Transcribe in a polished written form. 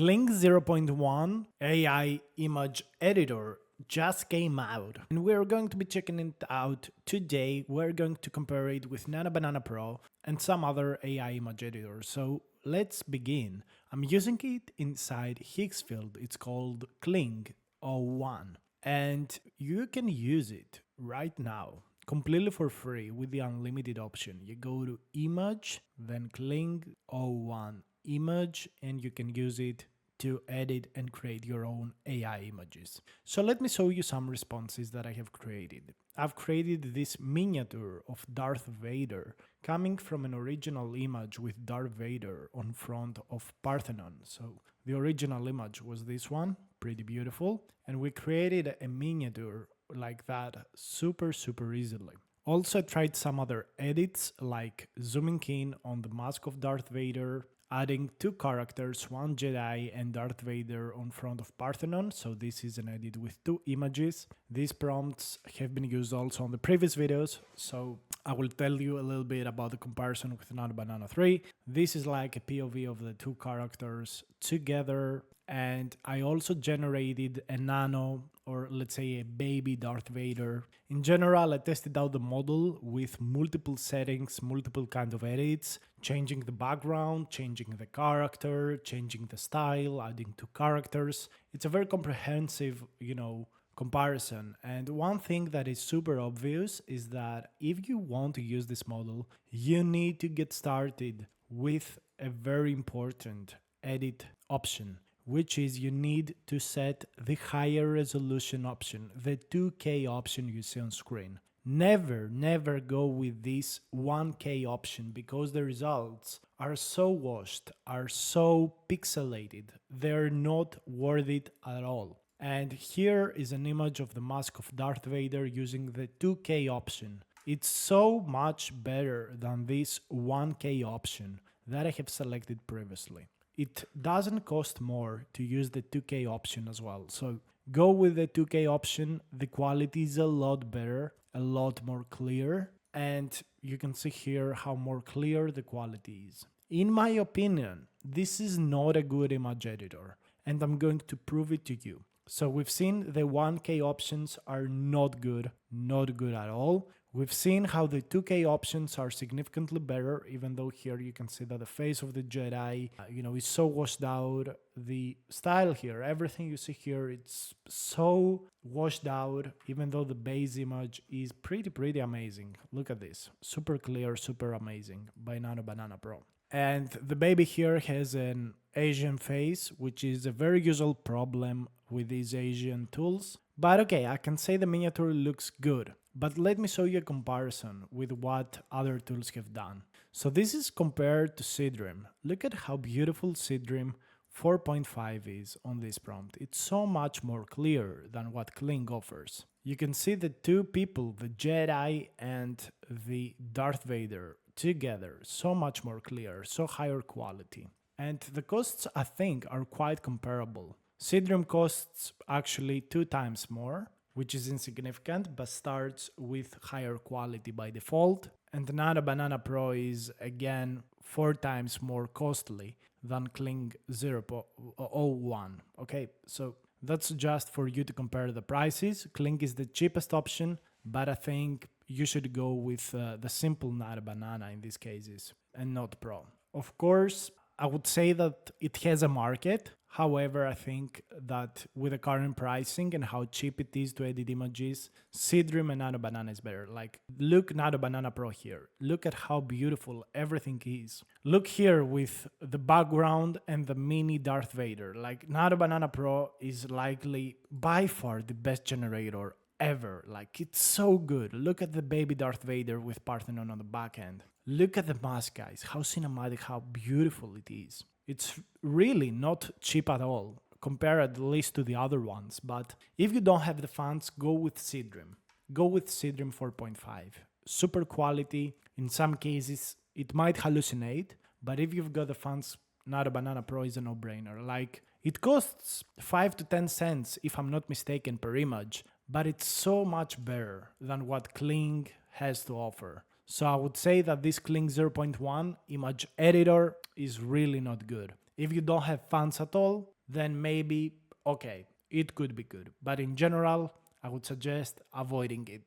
Kling 0.1 AI image editor just came out, and we're going to be checking it out today. We're going to compare it with Nano Banana Pro and some other AI image editors. So let's begin. I'm using it inside Higgsfield. It's called Kling 01, and you can use it right now completely for free with the unlimited option. You go to image, then Kling 01 image, and you can use it to edit and create your own AI images. So let me show you some responses that I have created. I've created this miniature of Darth Vader coming from an original image with Darth Vader on front of Parthenon. So the original image was this one, pretty beautiful, and we created a miniature like that super easily. Also, I tried some other edits like zooming in on the mask of Darth Vader, adding two characters, one Jedi and Darth Vader on front of Parthenon. So this is an edit with two images. These prompts have been used also on the previous videos, so I will tell you a little bit about the comparison with Nano Banana 3. This is like a POV of the two characters together, and I also generated a nano, or let's say a baby Darth Vader. In general, I tested out the model with multiple settings, multiple kind of edits, changing the background, changing the character, changing the style, adding two characters. It's a very comprehensive, comparison. And one thing that is super obvious is that if you want to use this model, you need to get started with a very important edit option, which is you need to set the higher resolution option, the 2K option you see on screen. Never go with this 1K option because the results are so washed, are so pixelated, they're not worth it at all. And here is an image of the mask of Darth Vader using the 2K option. It's so much better than this 1K option that I have selected previously. It doesn't cost more to use the 2K option as well. So go with the 2K option. The quality is a lot better, a lot more clear, and you can see here how more clear the quality is. In my opinion, this is not a good image editor, and I'm going to prove it to you. So we've seen the 1K options are not good at all. We've seen how the 2K options are significantly better, even though here you can see that the face of the Jedi, is so washed out. The style here, everything you see here, it's so washed out, even though the base image is pretty amazing. Look at this, super clear, super amazing by Nano Banana Pro. And the baby here has an Asian face, which is a very usual problem with these Asian tools. But okay, I can say the miniature looks good. But let me show you a comparison with what other tools have done. So this is compared to Seedream. Look at how beautiful Seedream 4.5 is on this prompt. It's so much more clear than what Kling offers. You can see the two people, the Jedi and the Darth Vader, together, so much more clear, so higher quality. And the costs, I think, are quite comparable. Seedream costs actually 2 times more, which is insignificant, but starts with higher quality by default. And the Nano Banana Pro is again 4 times more costly than Kling 0.01. Okay, so that's just for you to compare the prices. Kling is the cheapest option, but I think you should go with the simple Nano Banana in these cases and not Pro. Of course, I would say that it has a market. However, I think that with the current pricing and how cheap it is to edit images, Seedream and Nano Banana is better. Like, look Nano Banana Pro here. Look at how beautiful everything is. Look here with the background and the mini Darth Vader. Like, Nano Banana Pro is likely by far the best generator ever. Like, it's so good. Look at the baby Darth Vader with Parthenon on the back end. Look at the mask, guys. How cinematic, how beautiful it is. It's really not cheap at all, compared at least to the other ones. But if you don't have the funds, go with Seedream. Go with Seedream 4.5. Super quality. In some cases, it might hallucinate, but if you've got the funds, Nano Banana Pro is a no-brainer. Like, it costs 5 to 10 cents, if I'm not mistaken, per image, but it's so much better than what Kling has to offer. So I would say that this Kling 0.1 image editor is really not good. If you don't have funds at all, then maybe, okay, it could be good. But in general, I would suggest avoiding it.